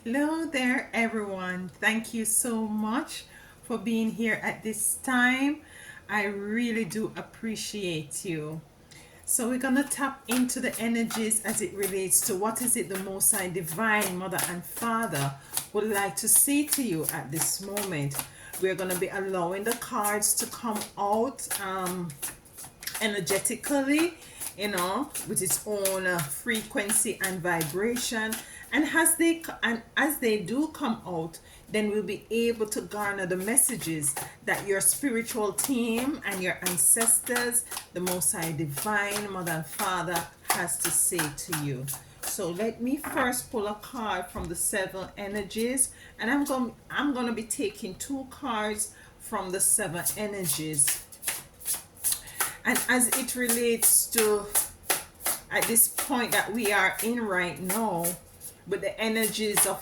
Hello there, everyone. Thank you so much for being here at this time. I really do appreciate you. So, we're going to tap into the energies as it relates to what is it the Most High Divine Mother and Father would like to say to you at this moment. We're going to be allowing the cards to come out energetically, with its own frequency and vibration. And as they do come out, then we'll be able to garner the messages that your spiritual team and your ancestors, the Most High Divine Mother and Father, has to say to you. So let me first pull a card from the seven energies, and I'm going to be taking two cards from the seven energies. And as it relates to at this point that we are in right now, with the energies of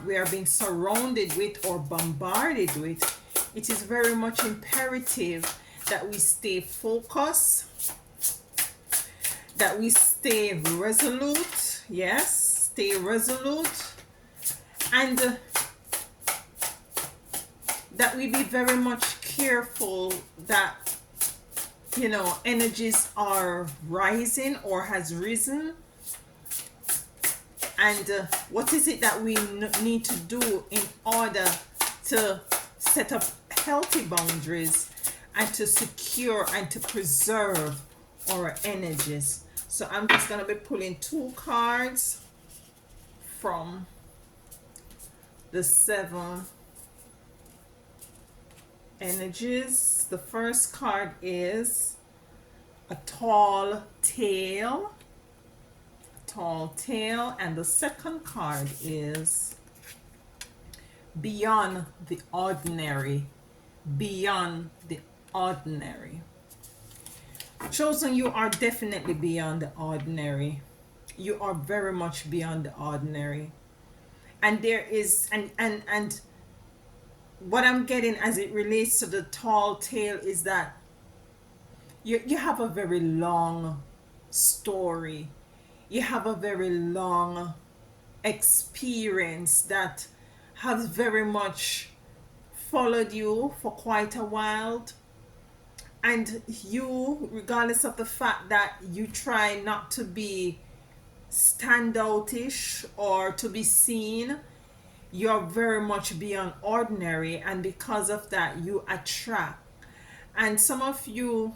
we are being surrounded with or bombarded with, it is very much imperative that we stay focused, that we stay resolute. Yes, stay resolute, and that we be very much careful that energies are rising or has risen, and what is it that we need to do in order to set up healthy boundaries and to secure and to preserve our energies. So I'm just going to be pulling two cards from the seven energies. The first card is a tall tale, and the second card is beyond the ordinary. Beyond the ordinary. Chosen, you are definitely beyond the ordinary. You are very much beyond the ordinary. And there is and what I'm getting as it relates to the tall tale is that you have a very long story. You have a very long experience that has very much followed you for quite a while. And you, regardless of the fact that you try not to be standoutish or to be seen, you're very much beyond ordinary, and because of that you attract. And some of you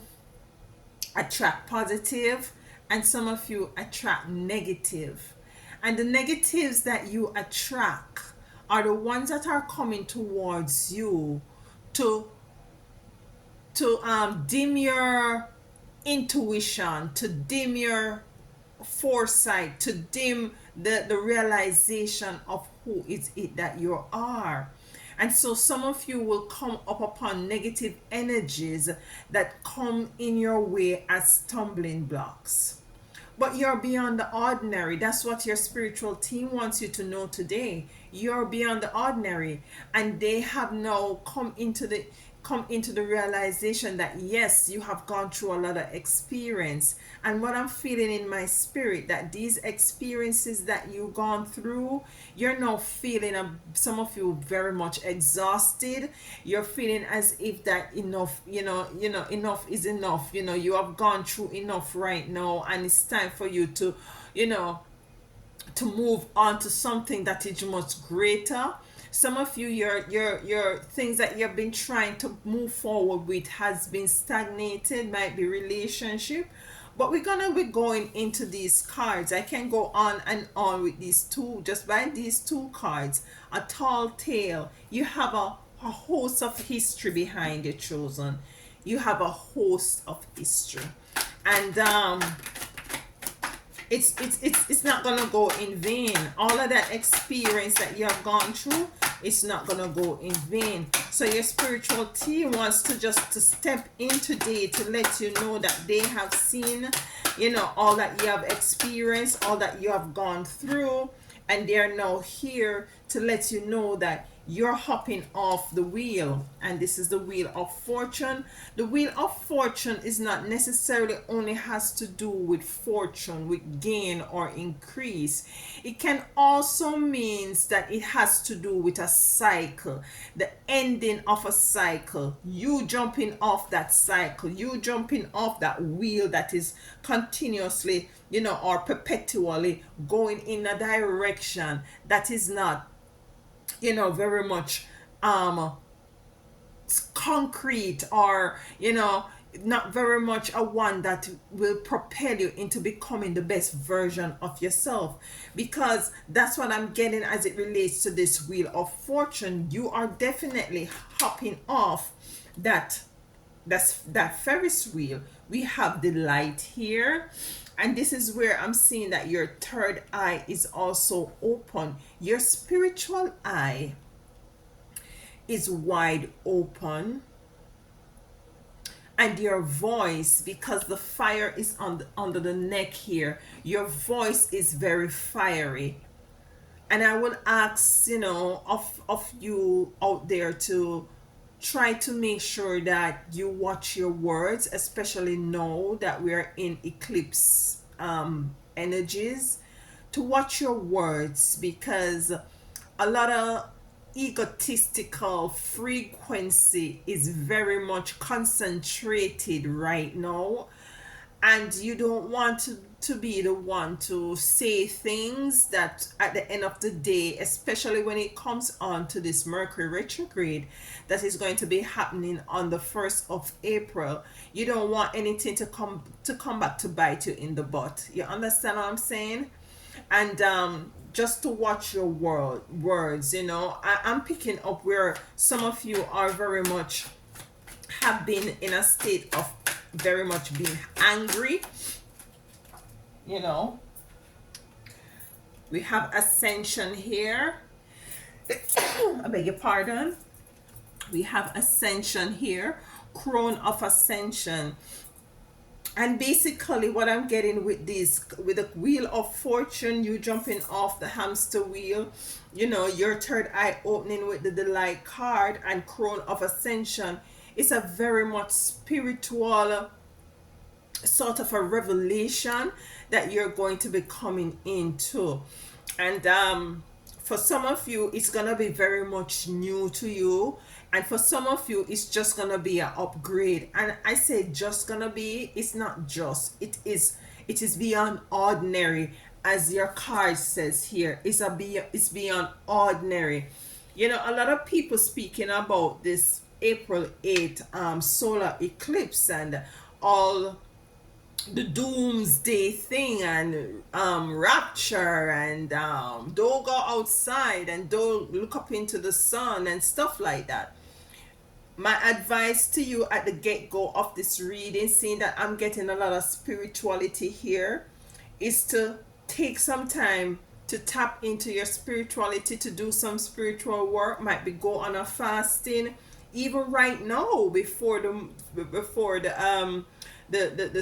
attract positive, and some of you attract negative. And the negatives that you attract are the ones that are coming towards you to dim your intuition, to dim your foresight, to dim the realization of who is it that you are. And so some of you will come up upon negative energies that come in your way as stumbling blocks. But you're beyond the ordinary. That's what your spiritual team wants you to know today. You're beyond the ordinary. And they have now come into the realization that yes, you have gone through a lot of experience. And what I'm feeling in my spirit, that these experiences that you've gone through, you're now feeling, some of you very much exhausted. You're feeling as if that enough, enough is enough. You have gone through enough right now, and it's time for you to you know to move on to something that is much greater. Some of you, your things that you've been trying to move forward with has been stagnated, might be relationship. But we're gonna be going into these cards. I can go on and on with these two, just by these two cards. A tall tale. You have a host of history behind your chosen. You have a host of history. And it's not gonna go in vain. All of that experience that you have gone through, it's not gonna go in vain. So your spiritual team wants to step in today to let you know that they have seen, all that you have experienced, all that you have gone through, and they are now here to let you know that you're hopping off the wheel, and this is the wheel of fortune. The wheel of fortune is not necessarily only has to do with fortune, with gain or increase. It can also means that it has to do with a cycle, the ending of a cycle, you jumping off that cycle, you jumping off that wheel that is continuously, or perpetually going in a direction that is not, very much um concrete, or not very much a one that will propel you into becoming the best version of yourself. Because that's what I'm getting as it relates to this wheel of fortune. You are definitely hopping off that Ferris wheel. We have the light here, and this is where I'm seeing that your third eye is also open. Your spiritual eye is wide open, and your voice, because the fire is under the neck here, your voice is very fiery. And I would ask, of you out there to try to make sure that you watch your words, especially now that we are in eclipse energies, to watch your words, because a lot of egotistical frequency is very much concentrated right now, and you don't want to be the one to say things that at the end of the day, especially when it comes on to this Mercury retrograde that is going to be happening on the 1st of April, you don't want anything to come back to bite you in the butt. You understand what I'm saying? And just to watch your words, I'm picking up where some of you are very much have been in a state of very much being angry. you know we have ascension here. I beg your pardon. We have ascension here, crown of ascension. And basically what I'm getting with this, with the wheel of fortune, you jumping off the hamster wheel, your third eye opening with the delight card and crown of ascension, it's a very much spiritual sort of a revelation that you're going to be coming into. And for some of you it's gonna be very much new to you, and for some of you it's just gonna be an upgrade. And I say just gonna be, it's not just, it is beyond ordinary. As your card says here, it's beyond ordinary. A lot of people speaking about this April 8th solar eclipse and all the doomsday thing, and rapture, and don't go outside and don't look up into the sun and stuff like that. My advice to you at the get-go of this reading, seeing that I'm getting a lot of spirituality here, is to take some time to tap into your spirituality, to do some spiritual work. Might be go on a fasting even right now before the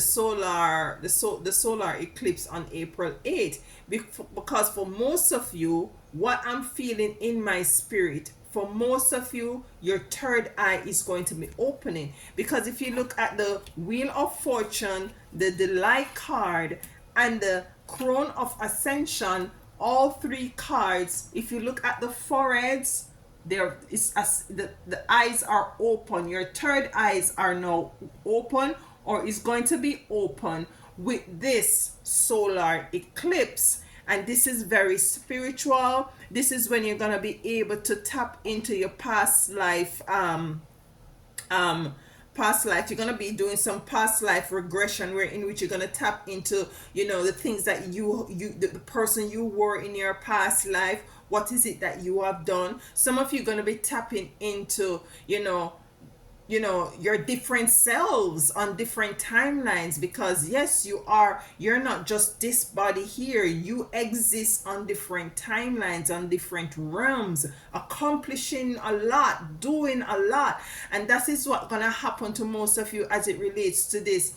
solar eclipse on April 8th. Because for most of you, what I'm feeling in my spirit, for most of you, your third eye is going to be opening. Because if you look at the wheel of fortune, the delight card, and the crown of ascension, all three cards, if you look at the foreheads, there is as the eyes are open. Your third eyes are now open, or is going to be open with this solar eclipse. And this is very spiritual. This is when you're going to be able to tap into your past life. Past life, you're going to be doing some past life regression, where in which you're going to tap into, the things that the person you were in your past life. What is it that you have done? Some of you are going to be tapping into, your different selves on different timelines. Because yes, you're not just this body here, you exist on different timelines, on different realms, accomplishing a lot, doing a lot. And that is what's gonna happen to most of you as it relates to this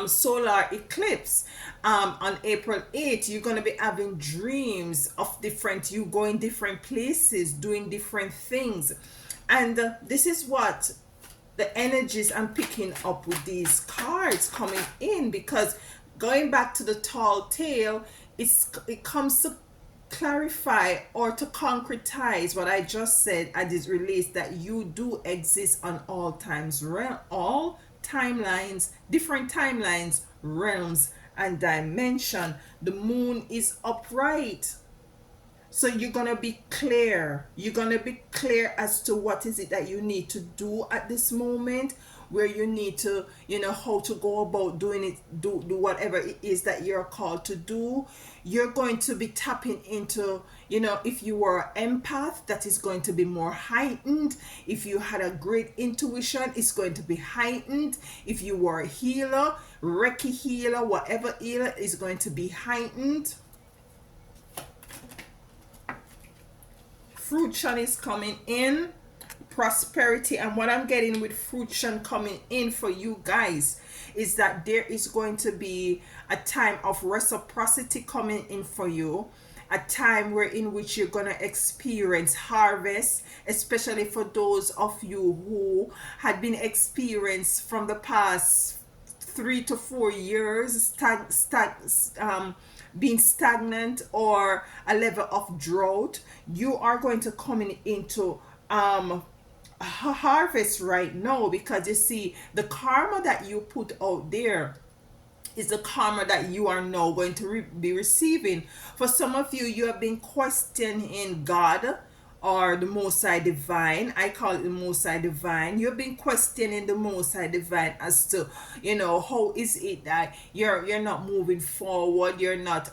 solar eclipse on April 8th. You're going to be having dreams of different, you going different places, doing different things. And this is what the energies I'm picking up with these cards coming in, because going back to the tall tale, it comes to clarify or to concretize what I just said as it relates that you do exist on all timelines, different timelines, realms, and dimension. The moon is upright, so you're gonna be clear. You're gonna be clear as to what is it that you need to do at this moment, where you need to, how to go about doing it, do whatever it is that you're called to do. You're going to be tapping into, if you were an empath, that is going to be more heightened. If you had a great intuition, it's going to be heightened. If you were a healer, Reiki healer, whatever healer, is going to be heightened. Fruition is coming in, prosperity. And what I'm getting with fruition coming in for you guys is that there is going to be a time of reciprocity coming in for you, a time where in which you're going to experience harvest, especially for those of you who had been experienced from the past 3 to 4 years being stagnant or a level of drought. You are going to come into harvest right now, because you see, the karma that you put out there is the karma that you are now going to be receiving. For some of you, you have been questioning God or the Most High Divine. I call it the Most High Divine. You've been questioning the Most High Divine as to, how is it that you're not moving forward, you're not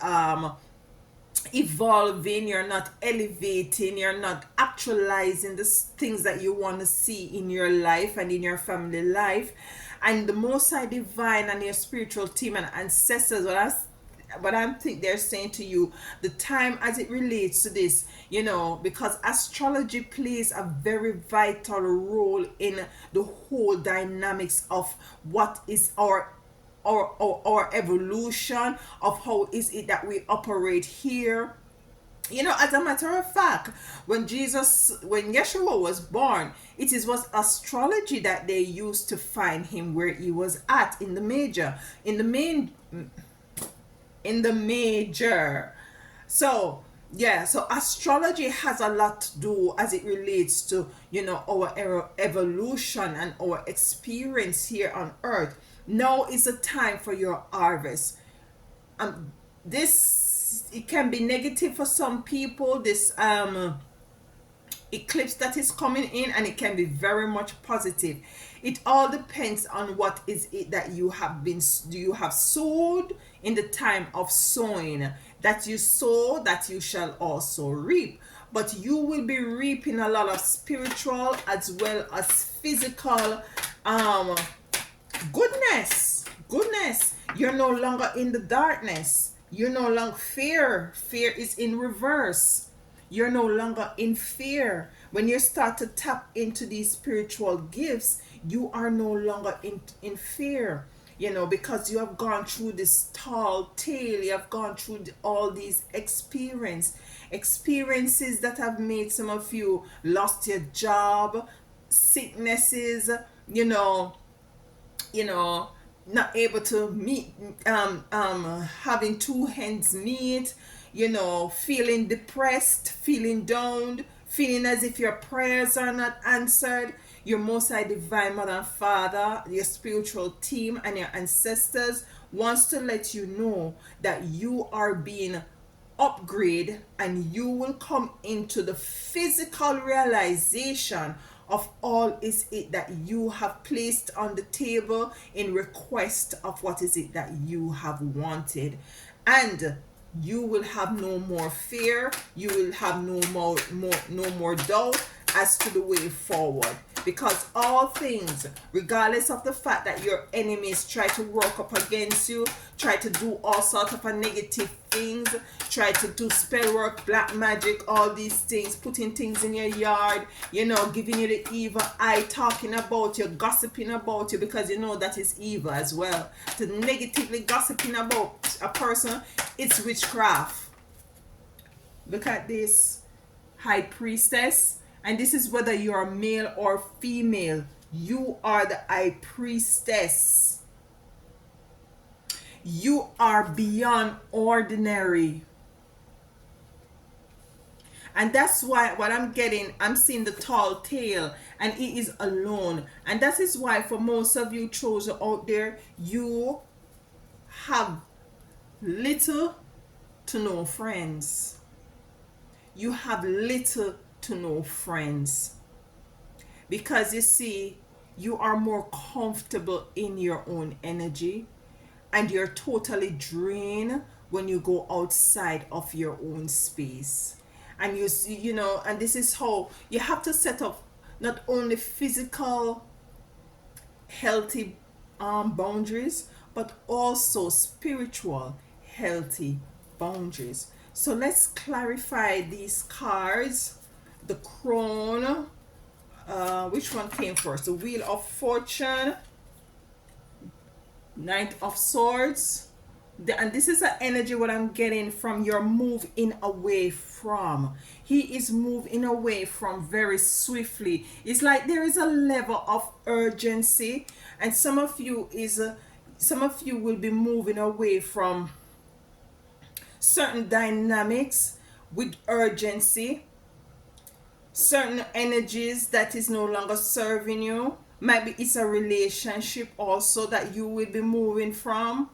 evolving, you're not elevating, you're not actualizing the things that you want to see in your life and in your family life. And the Most High Divine and your spiritual team and ancestors, what I think they're saying to you, the time as it relates to this, because astrology plays a very vital role in the whole dynamics of what is our evolution, of how is it that we operate here. As a matter of fact, when Yeshua was born, was astrology that they used to find him where he was at, in the major. So yeah, so astrology has a lot to do as it relates to, our evolution and our experience here on earth. Now is the time for your harvest. This, it can be negative for some people, this eclipse that is coming in, and it can be very much positive. It all depends on what is it that you have sowed in the time of sowing. That you sow, that you shall also reap. But you will be reaping a lot of spiritual as well as physical goodness. You're no longer in the darkness. You're no longer fear is in reverse. You're no longer in fear. When you start to tap into these spiritual gifts, you are no longer in fear, because you have gone through this tall tale. You have gone through all these experiences that have made some of you lost your job, sicknesses, not able to meet, having two hands meet, feeling depressed, feeling down, feeling as if your prayers are not answered. Your Most High Divine Mother and Father, your spiritual team, and your ancestors wants to let you know that you are being upgraded, and you will come into the physical realization of all is it that you have placed on the table in request of what is it that you have wanted. And you will have no more fear, you will have no more doubt as to the way forward. because all things, regardless of the fact that your enemies try to work up against you, try to do all sorts of a negative things, try to do spell work, black magic, all these things, putting things in your yard, you know, giving you the evil eye, talking about you, gossiping about you, because you know that is evil as well. To negatively gossiping about a person, it's witchcraft. Look at this high priestess, and this is whether you're male or female. You are the high priestess. You are beyond ordinary. And that's why what I'm getting, I'm seeing the tall tale, and he is alone. And that is why for most of you chosen out there, you have little to no friends. You have little to no friends. Because you see, you are more comfortable in your own energy, and you're totally drained when you go outside of your own space. And you see, you know, and this is how you have to set up not only physical healthy boundaries, but also spiritual healthy boundaries. So let's clarify these cards. The Crown, which one came first? The Wheel of Fortune, Knight of Swords. And this is an energy what I'm getting from your moving away from. He is moving away from very swiftly. It's like there is a level of urgency, and some of you will be moving away from certain dynamics with urgency, certain energies that is no longer serving you. Maybe it's a relationship also that you will be moving from.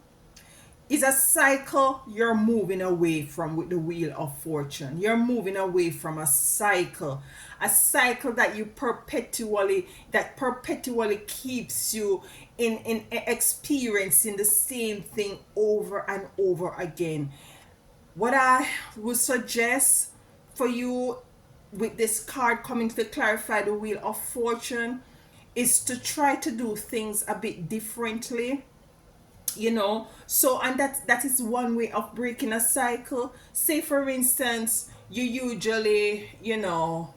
It's a cycle you're moving away from with the Wheel of Fortune. You're moving away from a cycle that perpetually keeps you in experiencing the same thing over and over again. What I would suggest for you with this card coming to clarify the Wheel of Fortune is to try to do things a bit differently, you know. So, and that is one way of breaking a cycle. Say for instance, you usually, you know,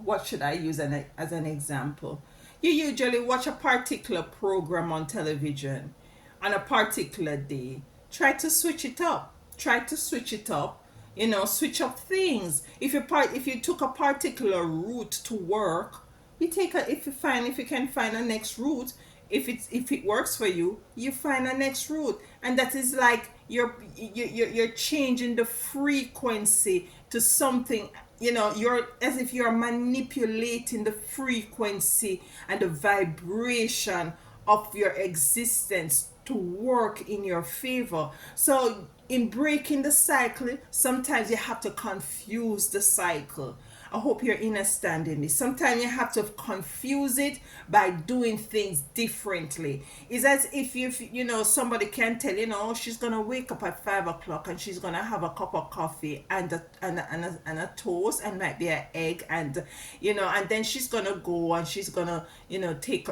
what should I use as an example? You usually watch a particular program on television on a particular day. Try to switch it up. Try to switch it up. You know, switch up things. If you took a particular route to work, if you can find a next route. If it works for you, you find a next route, and that is like you're changing the frequency to something, you know. You're as if you're manipulating the frequency and the vibration of your existence to work in your favor. So in breaking the cycle, sometimes you have to confuse the cycle. I hope you're understanding this. Sometimes you have to confuse it by doing things differently. It's as if you know, somebody can tell you, know, she's gonna wake up at 5 o'clock and she's gonna have a cup of coffee and a toast, and might be an egg, and you know, and then she's gonna go and she's gonna, you know, take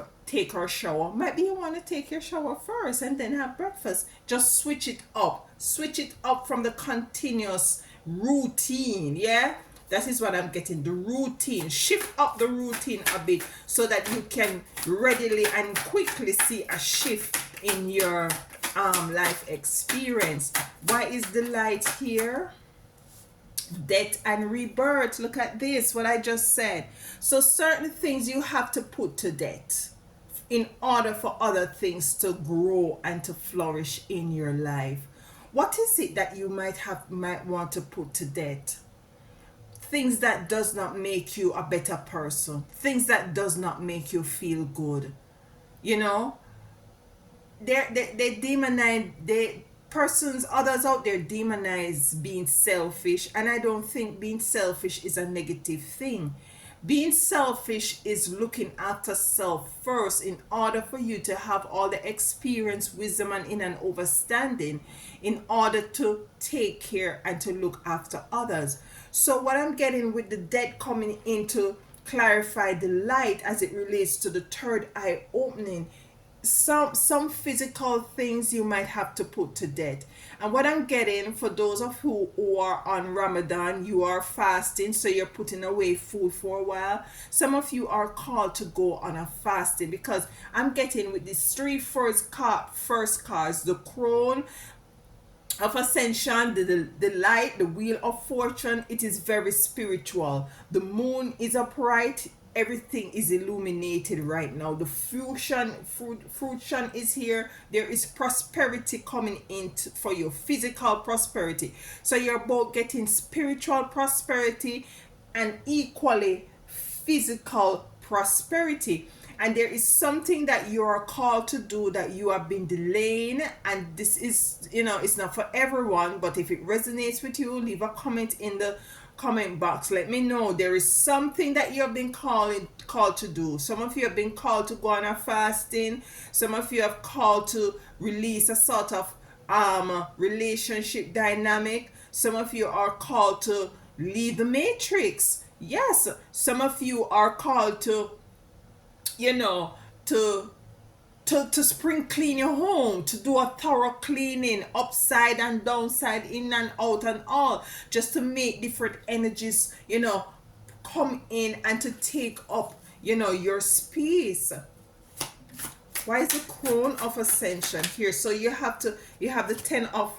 her shower. Maybe you want to take your shower first and then have breakfast. Just switch it up. Switch it up from the continuous routine. Yeah, that is what I'm getting. The routine. Shift up the routine a bit so that you can readily and quickly see a shift in your life experience. Why is the light here? Death and rebirth. Look at this, what I just said. So certain things you have to put to death in order for other things to grow and to flourish in your life. What is it that you might want to put to death? Things that does not make you a better person, things that does not make you feel good. You know, they demonize, others out there demonize being selfish, and I don't think being selfish is a negative thing. Being selfish is looking after self first in order for you to have all the experience, wisdom, and in an understanding in order to take care and to look after others. So what I'm getting with the dead coming into clarify the light as it relates to the third eye opening. Some physical things you might have to put to death. And what I'm getting, for those of you who are on Ramadan, you are fasting, so you're putting away food for a while. Some of you are called to go on a fasting, because I'm getting with these three first cards, the crown of ascension, the light, the wheel of fortune. It is very spiritual. The moon is upright. Everything is illuminated right now. The fruition is here. There is prosperity coming in for your physical prosperity. So you're both getting spiritual prosperity and equally physical prosperity. And there is something that you are called to do that you have been delaying, and this is, it's not for everyone, but if it resonates with you, leave a comment in the comment box. Let me know. There is something that you have been called to do. Some of you have been called to go on a fasting. Some of you have called to release a sort of relationship dynamic. Some of you are called to leave the matrix. Yes, some of you are called to, you know, to spring clean your home, to do a thorough cleaning upside and downside, in and out and all, just to make different energies, come in and to take up, your space. Why is the crown of ascension here? So you have the 10 of,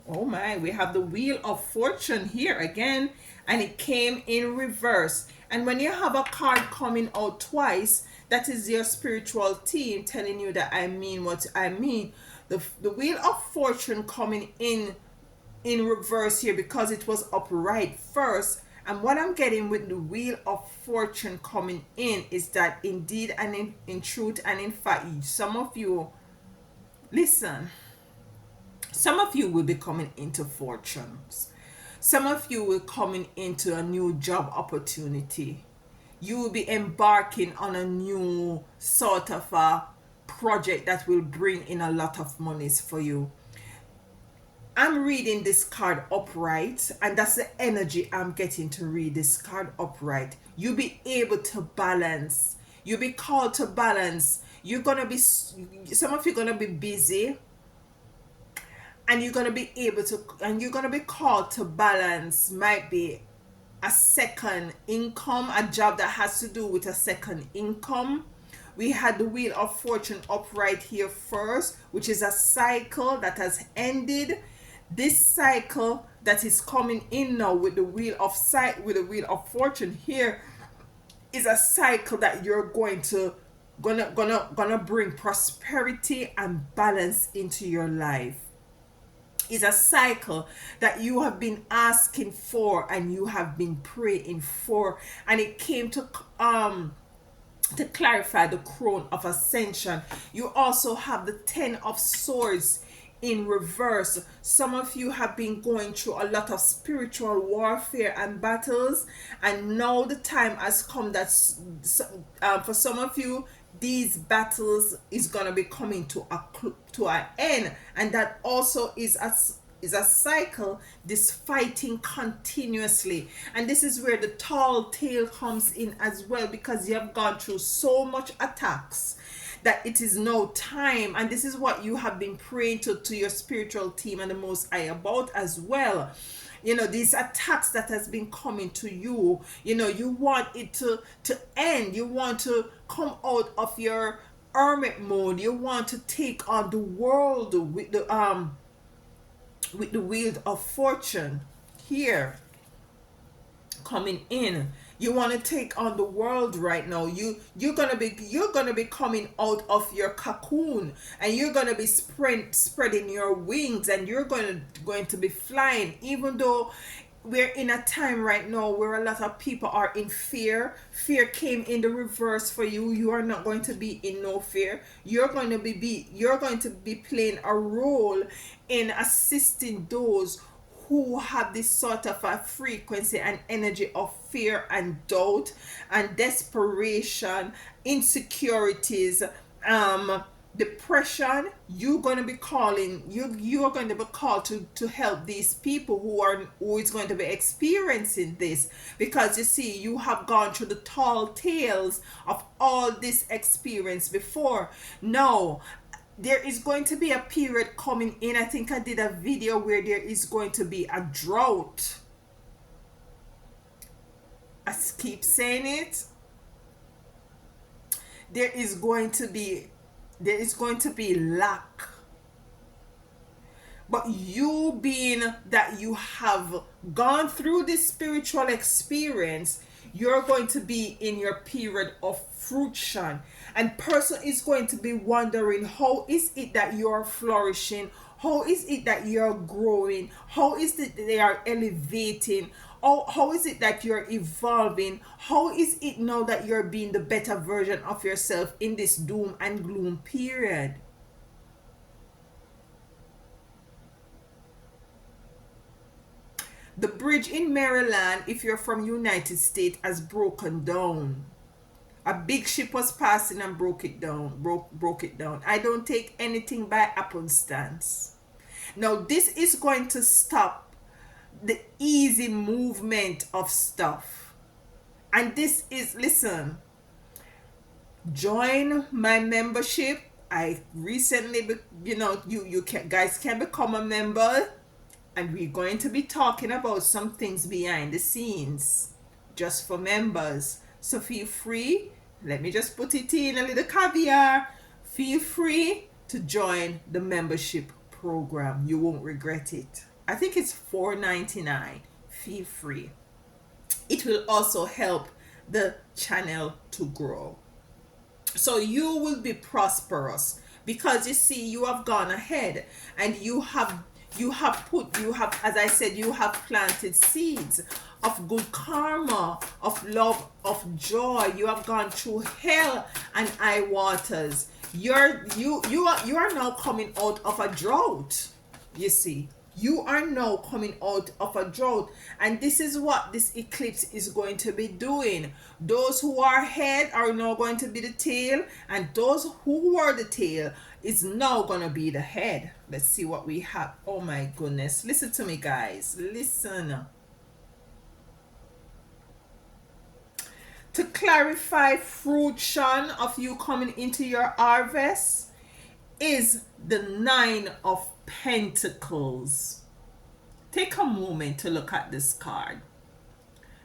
oh my, we have the wheel of fortune here again, and it came in reverse. And when you have a card coming out twice, that is your spiritual team telling you that I mean what I mean. The wheel of fortune coming in reverse here, because it was upright first. And what I'm getting with the wheel of fortune coming in is that indeed and in truth and in fact, some of you, listen, some of you will be coming into fortunes. Some of you will coming into a new job opportunity. You will be embarking on a new sort of a project that will bring in a lot of monies for you. I'm reading this card upright, and that's the energy I'm getting to read this card upright. You'll be able to balance. You'll be called to balance. Some of you gonna be busy, and you're gonna be able to, and you're gonna be called to balance. Might be a second income, a job that has to do with a second income. We had the wheel of fortune upright here first, which is a cycle that has ended. This cycle that is coming in now with the wheel of fortune here is a cycle that you're gonna bring prosperity and balance into your life. Is a cycle that you have been asking for and you have been praying for, and it came to clarify the crown of ascension. You also have the 10 of swords in reverse. Some of you have been going through a lot of spiritual warfare and battles, and now the time has come that for some of you, these battles is going to be coming to an end, and that also is a cycle, this fighting continuously. And this is where the tall tale comes in as well, because you have gone through so much attacks that it is now time, and this is what you have been praying to your spiritual team and the Most High about as well. These attacks that has been coming to you, you want it to end. You want to come out of your hermit mode. You want to take on the world with the wheel of fortune here coming in. You want to take on the world right now. You're gonna be coming out of your cocoon, and you're gonna be spreading your wings, and you're going to be flying. Even though we're in a time right now where a lot of people are in fear. Fear came in the reverse for you. You are not going to be in no fear. You're going to be playing a role in assisting those who have this sort of a frequency and energy of fear and doubt and desperation, insecurities, depression, you're going to be calling, you are going to be called to help these people who is going to be experiencing this, because you see, you have gone through the tall tales of all this experience before. Now there is going to be a period coming in. I think I did a video where there is going to be a drought. I keep saying it. There is going to be lack. But you, being that you have gone through this spiritual experience, you're going to be in your period of fruition, and person is going to be wondering, how is it that you're flourishing, how is it that you're growing, how is it that they are elevating, how is it that you're evolving, how is it now that you're being the better version of yourself in this doom and gloom period. The bridge in Maryland, if you're from United States, has broken down. A big ship was passing and broke it down. Broke it down. I don't take anything by happenstance. Now this is going to stop the easy movement of stuff. And this is, listen, join my membership. I recently, you can, guys can become a member, and we're going to be talking about some things behind the scenes just for members. So feel free, let me just put it in a little caveat, feel free to join the membership program. You won't regret it. I think it's $4.99. Feel free. It will also help the channel to grow. So you will be prosperous, because you see, you have gone ahead and you have, as I said, you have planted seeds of good karma, of love, of joy. You have gone through hell and high waters. You are now coming out of a drought. You see, you are now coming out of a drought, and this is what this eclipse is going to be doing. Those who are head are now going to be the tail, and those who were the tail is now going to be the head. Let's see what we have. Oh my goodness, listen to me, guys, listen. To clarify fruition of you coming into your harvest is the 9 of Pentacles. Take a moment to look at this card.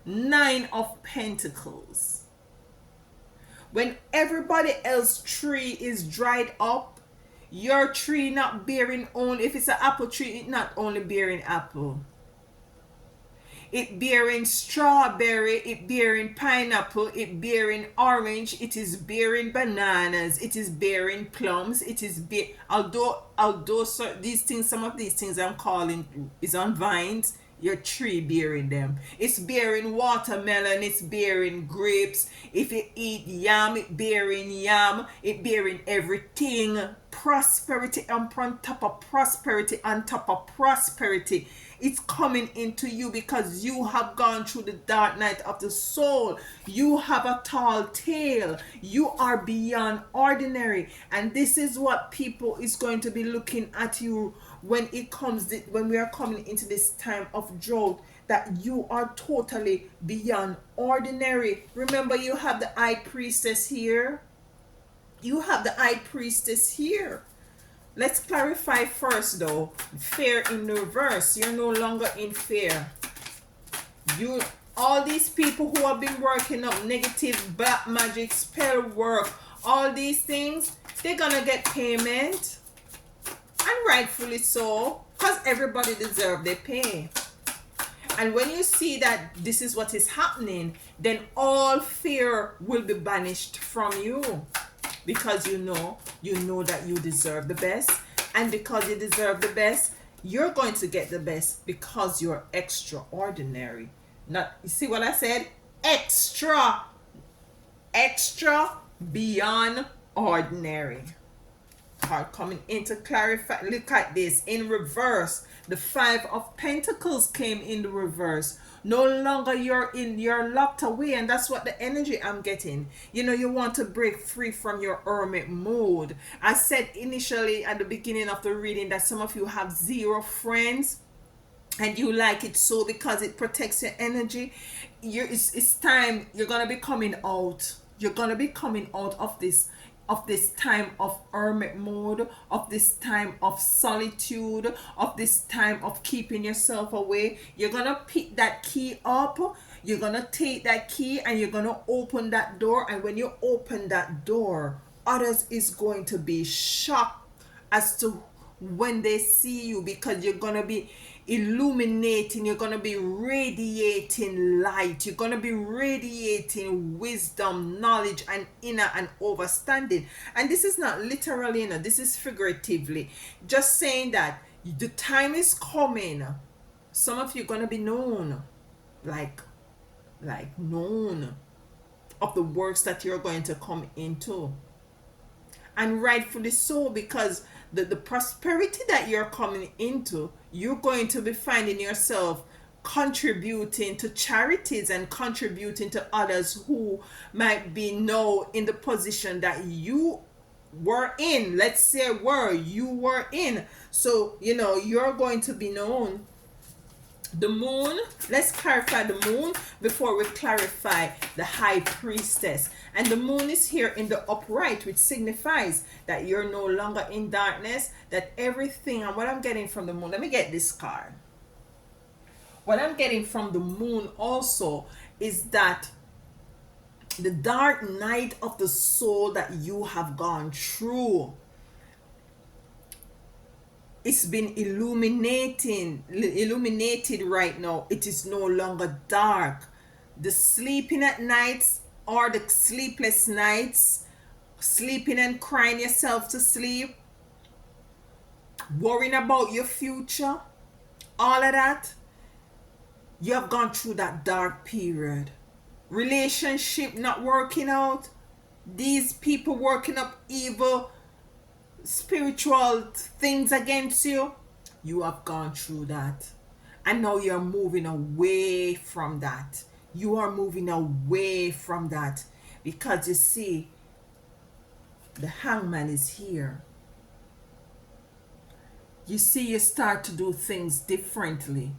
9 of Pentacles. When everybody else's tree is dried up, your tree not bearing only, if it's an apple tree, it not only bearing apple. It bearing strawberry, it bearing pineapple, it bearing orange, it is bearing bananas, it is bearing plums, it is although these things, some of these things I'm calling is on vines, your tree bearing them. It's bearing watermelon, it's bearing grapes. If you eat yam, it bearing yam, it bearing everything. Prosperity on top of prosperity on top of prosperity. It's coming into you because you have gone through the dark night of the soul. You have a tall tale. You are beyond ordinary. And this is what people is going to be looking at you when we are coming into this time of drought, that you are totally beyond ordinary. Remember, you have the high priestess here. You have the high priestess here. Let's clarify first though. Fear in reverse. You're no longer in fear. All these people who have been working up negative black magic, spell work, all these things, they're gonna get payment. And rightfully so, because everybody deserves their pay. And when you see that this is what is happening, then all fear will be banished from you. Because you know that you deserve the best. And because you deserve the best, you're going to get the best because you're extraordinary. Not, you see what I said? Extra beyond ordinary. Card coming in to clarify. Look at this in reverse. The 5 of Pentacles came in the reverse. No longer you're locked away, and that's what the energy I'm getting. You want to break free from your hermit mode. I said initially at the beginning of the reading that some of you have zero friends, and you like it so because it protects your energy. It's time you're gonna be coming out. You're gonna be coming out of this time of hermit mode, of this time of solitude, of this time of keeping yourself away. You're gonna pick that key up. You're gonna take that key and you're gonna open that door. And when you open that door, others is going to be shocked as to when they see you, because you're going to be illuminating, you're going to be radiating light, you're going to be radiating wisdom, knowledge, and inner and overstanding. And this is not literally, this is figuratively. Just saying that the time is coming. Some of you are going to be known, like known of the works that you're going to come into, and rightfully so, because the prosperity that you're coming into, you're going to be finding yourself contributing to charities and contributing to others who might be now in the position that you were in. Let's say you were in. So you're going to be known. The moon, let's clarify the moon before we clarify the high priestess. And the moon is here in the upright, which signifies that you're no longer in darkness, that everything. And what I'm getting from the moon, let me get this card. What I'm getting from the moon also is that the dark night of the soul that you have gone through, it's been illuminated right now. It is no longer dark. The sleeping at nights, or the sleepless nights, sleeping and crying yourself to sleep, worrying about your future, all of that, you have gone through that dark period. Relationship not working out, these people working up evil spiritual things against you, you have gone through that. And now you're moving away from that. You are moving away from that, because you see, the hangman is here. You see, you start to do things differently.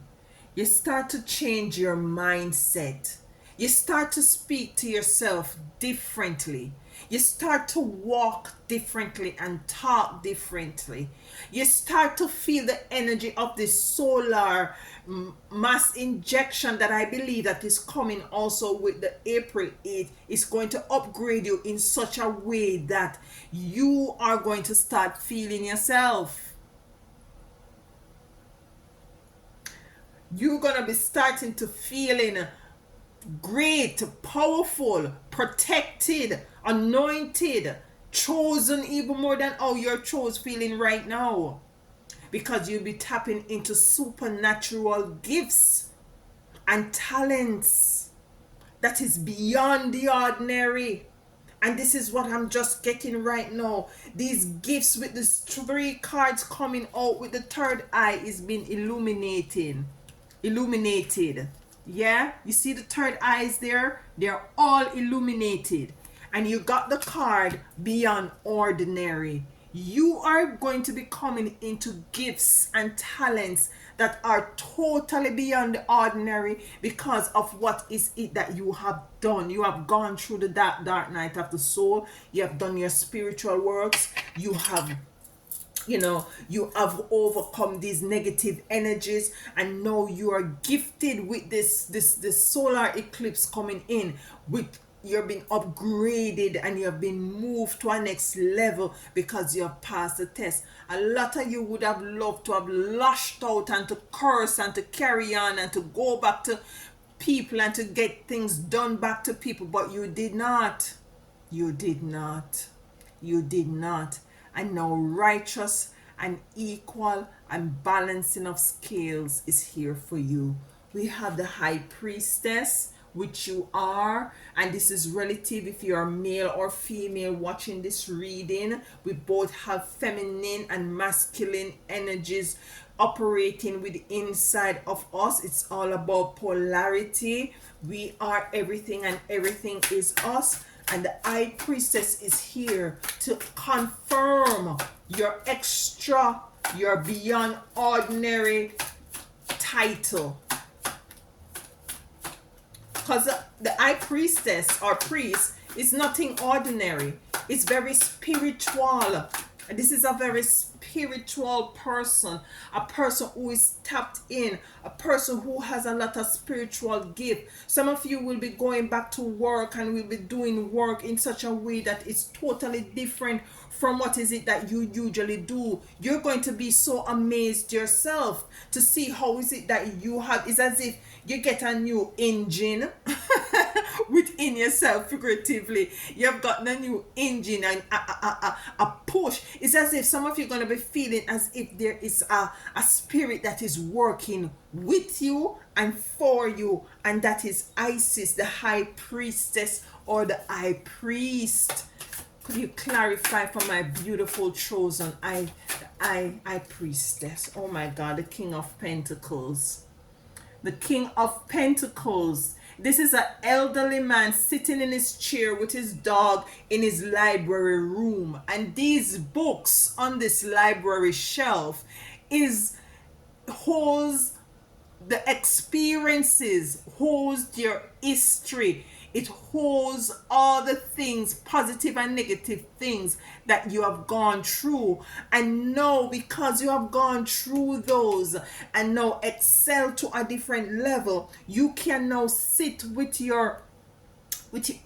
You start to change your mindset. You start to speak to yourself differently. You start to walk differently and talk differently. You start to feel the energy of this solar mass injection that I believe that is coming also with the April 8th. Is going to upgrade you in such a way that you are going to start feeling yourself. You're going to be starting to feeling great, powerful, protected, anointed, chosen, even more than how you're chosen feeling right now, because you'll be tapping into supernatural gifts and talents that is beyond the ordinary. And this is what I'm just getting right now. These gifts with these 3 cards coming out with the third eye is being illuminated. Yeah, you see the third eyes there? They're all illuminated. And you got the card beyond ordinary. You are going to be coming into gifts and talents that are totally beyond the ordinary, because of what is it that you have done. You have gone through the dark night of the soul. You have done your spiritual works. You have overcome these negative energies, and now you are gifted with this solar eclipse coming in. With you're being upgraded and you have been moved to a next level because you have passed the test. A lot of you would have loved to have lashed out and to curse and to carry on and to go back to people and to get things done back to people, but you did not. You did not. And now righteous and equal and balancing of scales is here for you. We have the high priestess, which you are, and this is relative if you are male or female watching this reading. We both have feminine and masculine energies operating with the inside of us. It's all about polarity. We are everything and everything is us. And the high priestess is here to confirm your extra, your beyond ordinary title. Because the high priestess or priest is nothing ordinary. It's very spiritual. And this is a very spiritual person, a person who is tapped in, a person who has a lot of spiritual gift. Some of you will be going back to work and will be doing work in such a way that it's totally different from what is it that you usually do. You're going to be so amazed yourself to see how is it that you have. It's as if you get a new engine within yourself, figuratively. You've got a new engine and a push. It's as if some of you are going to be feeling as if there is a spirit that is working with you and for you, and that is Isis, the high priestess or the high priest. Could you clarify for my beautiful chosen I priestess? Oh my God, the King of Pentacles. The King of Pentacles. This is an elderly man sitting in his chair with his dog in his library room. And these books on this library shelf is holds the experiences, holds your history. It holds all the things, positive and negative things that you have gone through. And now, because you have gone through those and now excel to a different level, you can now sit with your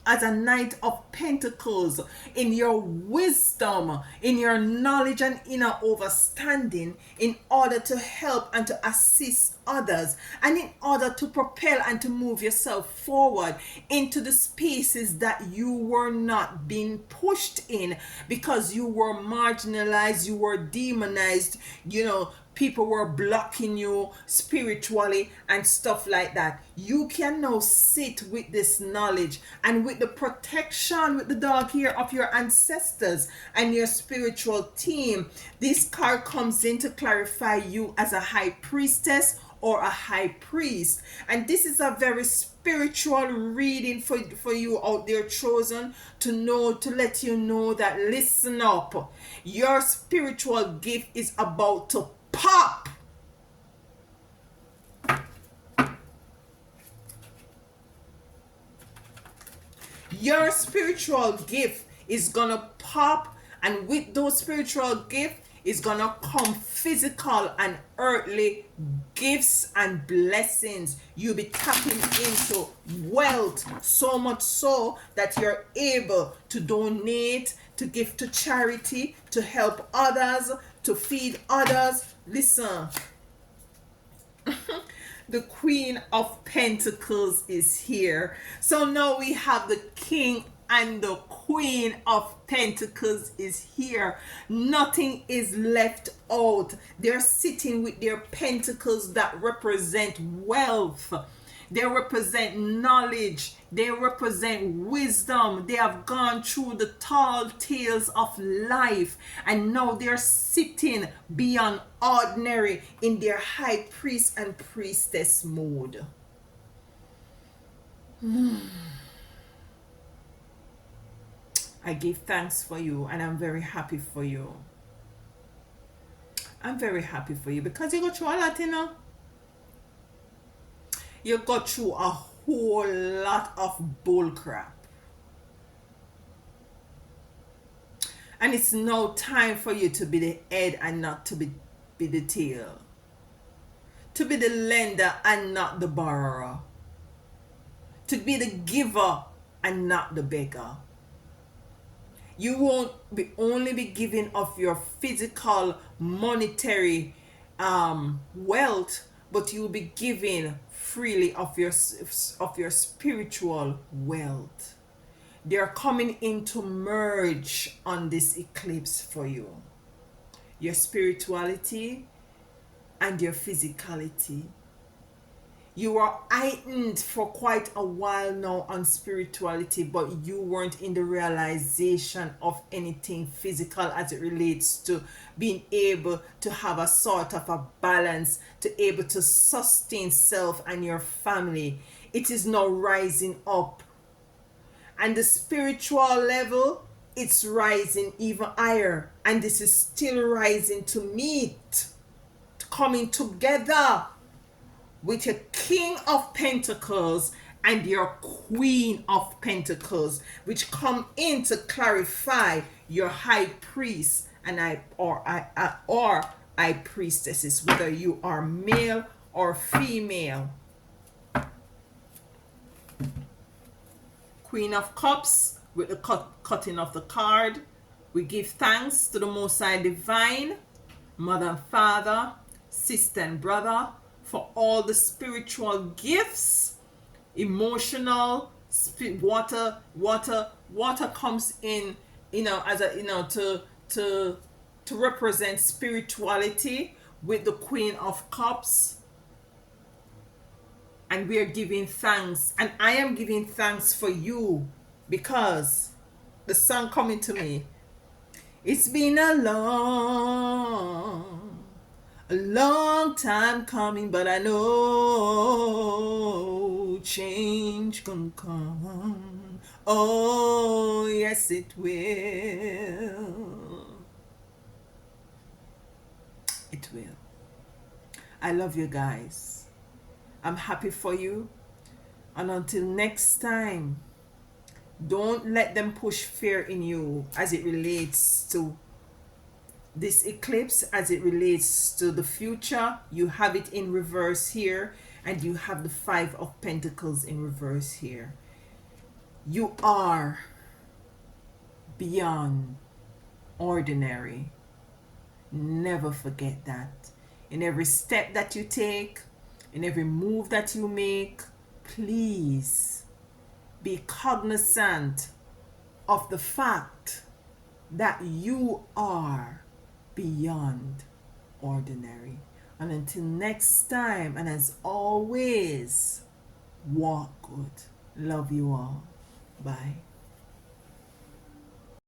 as a Knight of Pentacles in your wisdom, in your knowledge and inner understanding, in order to help and to assist others, and in order to propel and to move yourself forward into the spaces that you were not being pushed in because you were marginalized, you were demonized, people were blocking you spiritually and stuff like that. You can now sit with this knowledge and with the protection with the dog here of your ancestors and your spiritual team. This card comes in to clarify you as a high priestess or a high priest. And this is a very spiritual reading for you out there, chosen, to let you know that, listen up, your spiritual gift is about to pop. Your spiritual gift is gonna pop, and with those spiritual gifts is gonna come physical and earthly gifts and blessings. You'll be tapping into wealth, so much so that you're able to donate, to give to charity, to help others, to feed others. Listen, the Queen of Pentacles is here. So now we have the King and the Queen of Pentacles is here. Nothing is left out. They're sitting with their pentacles that represent wealth. They represent knowledge. They represent wisdom. They have gone through the tall tales of life, and now they're sitting beyond ordinary in their high priest and priestess mode. I give thanks for you, and I'm very happy for you. I'm very happy for you because you go through a lot, You go through a whole lot of bull crap. And it's now time for you to be the head and not to be the tail. To be the lender and not the borrower. To be the giver and not the beggar. You won't only be giving of your physical, monetary wealth, but you will be giving freely of your spiritual wealth. They are coming in to merge on this eclipse for you. Your spirituality and your physicality. You are heightened for quite a while now on spirituality, but you weren't in the realization of anything physical as it relates to being able to have a sort of a balance, to able to sustain self and your family. It is now rising up, and the spiritual level, it's rising even higher, and this is still rising to meet, coming together with your King of Pentacles and your Queen of Pentacles, which come in to clarify your High Priest and or High Priestesses, whether you are male or female. Queen of Cups with the cutting of the card. We give thanks to the Most High Divine, Mother and Father, sister and brother, for all the spiritual gifts, emotional, water comes in, as a, to represent spirituality with the Queen of Cups. And we are giving thanks, and I am giving thanks for you, because the song coming to me, it's been a long time coming, but I know change can come. Oh yes, it will. It will. I love you guys. I'm happy for you. And until next time, don't let them push fear in you as it relates to this eclipse, as it relates to the future. You have it in reverse here, and you have the Five of Pentacles in reverse here. You are beyond ordinary. Never forget that. In every step that you take, in every move that you make, please be cognizant of the fact that you are beyond ordinary. And until next time, and as always, walk good. Love you all. Bye.